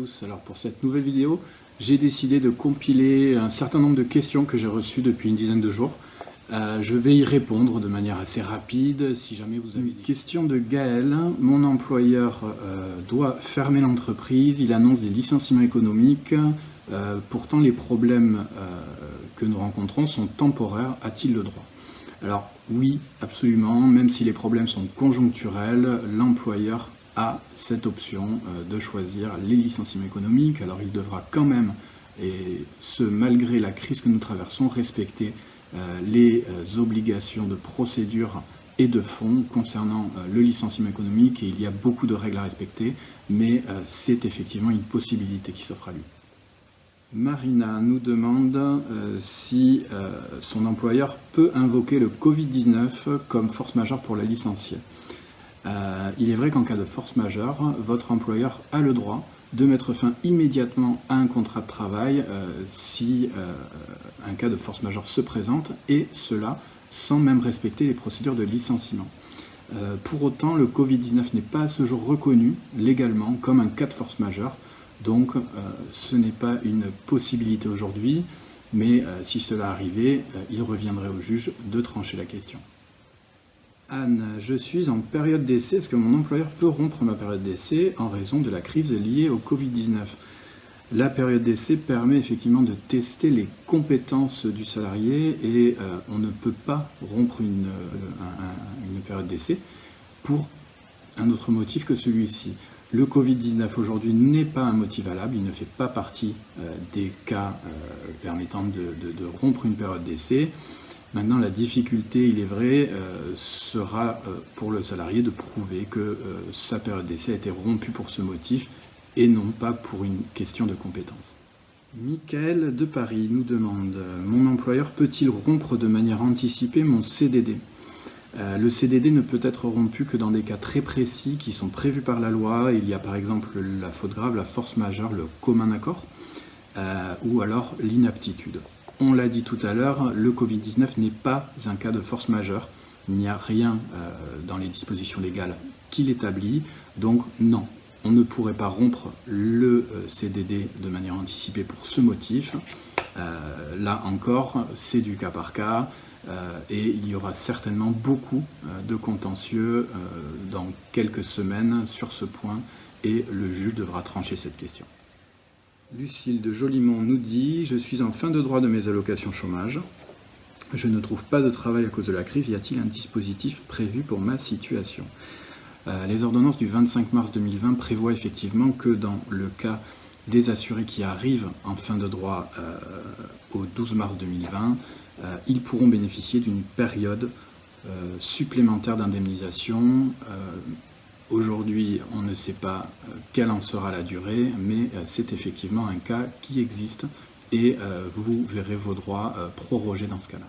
tous. Alors pour cette nouvelle vidéo, j'ai décidé de compiler un certain nombre de questions que j'ai reçues depuis une dizaine de jours. Je vais y répondre de manière assez rapide si jamais vous avez des questions. De Gaël. Mon employeur doit fermer l'entreprise, il annonce des licenciements économiques. Pourtant les problèmes que nous rencontrons sont temporaires, a-t-il le droit? Alors oui, absolument, même si les problèmes sont conjoncturels, l'employeur a cette option de choisir les licenciements économiques. Alors il devra quand même, et ce malgré la crise que nous traversons, respecter les obligations de procédure et de fond concernant le licenciement économique, et il y a beaucoup de règles à respecter, mais c'est effectivement une possibilité qui s'offre à lui. Marina nous demande si son employeur peut invoquer le Covid-19 comme force majeure pour la licencier. Il est vrai qu'en cas de force majeure, votre employeur a le droit de mettre fin immédiatement à un contrat de travail si un cas de force majeure se présente, et cela sans même respecter les procédures de licenciement. Pour autant, le Covid-19 n'est pas à ce jour reconnu légalement comme un cas de force majeure, donc ce n'est pas une possibilité aujourd'hui, mais si cela arrivait, il reviendrait au juge de trancher la question. Anne, je suis en période d'essai. Est-ce que mon employeur peut rompre ma période d'essai en raison de la crise liée au Covid-19? La période d'essai permet effectivement de tester les compétences du salarié, et on ne peut pas rompre une période d'essai pour un autre motif que celui-ci. Le Covid-19 aujourd'hui n'est pas un motif valable, il ne fait pas partie des cas permettant de rompre une période d'essai. Maintenant, la difficulté, il est vrai, sera pour le salarié de prouver que sa période d'essai a été rompue pour ce motif et non pas pour une question de compétence. Michael de Paris nous demande « Mon employeur peut-il rompre de manière anticipée mon CDD ?» Le CDD ne peut être rompu que dans des cas très précis qui sont prévus par la loi. Il y a par exemple la faute grave, la force majeure, le commun accord, ou alors l'inaptitude. On l'a dit tout à l'heure, le Covid-19 n'est pas un cas de force majeure. Il n'y a rien dans les dispositions légales qui l'établit. Donc non, on ne pourrait pas rompre le CDD de manière anticipée pour ce motif. Là encore, c'est du cas par cas. Et il y aura certainement beaucoup de contentieux dans quelques semaines sur ce point, et le juge devra trancher cette question. Lucille de Jolimont nous dit « Je suis en fin de droit de mes allocations chômage. Je ne trouve pas de travail à cause de la crise. Y a-t-il un dispositif prévu pour ma situation ?» Les ordonnances du 25 mars 2020 prévoient effectivement que dans le cas des assurés qui arrivent en fin de droit au 12 mars 2020, ils pourront bénéficier d'une période supplémentaire d'indemnisation. Aujourd'hui, on ne sait pas quelle en sera la durée, mais c'est effectivement un cas qui existe, et vous verrez vos droits prorogés dans ce cas-là.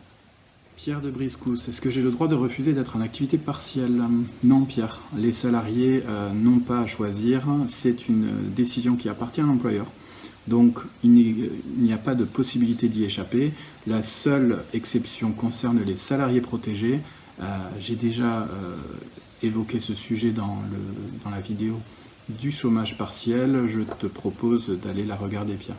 Pierre de Briscousse, est-ce que j'ai le droit de refuser d'être en activité partielle? Non, Pierre, les salariés n'ont pas à choisir, c'est une décision qui appartient à l'employeur. Donc il n'y a pas de possibilité d'y échapper. La seule exception concerne les salariés protégés. J'ai déjà évoqué ce sujet dans la vidéo du chômage partiel. Je te propose d'aller la regarder, Pierre.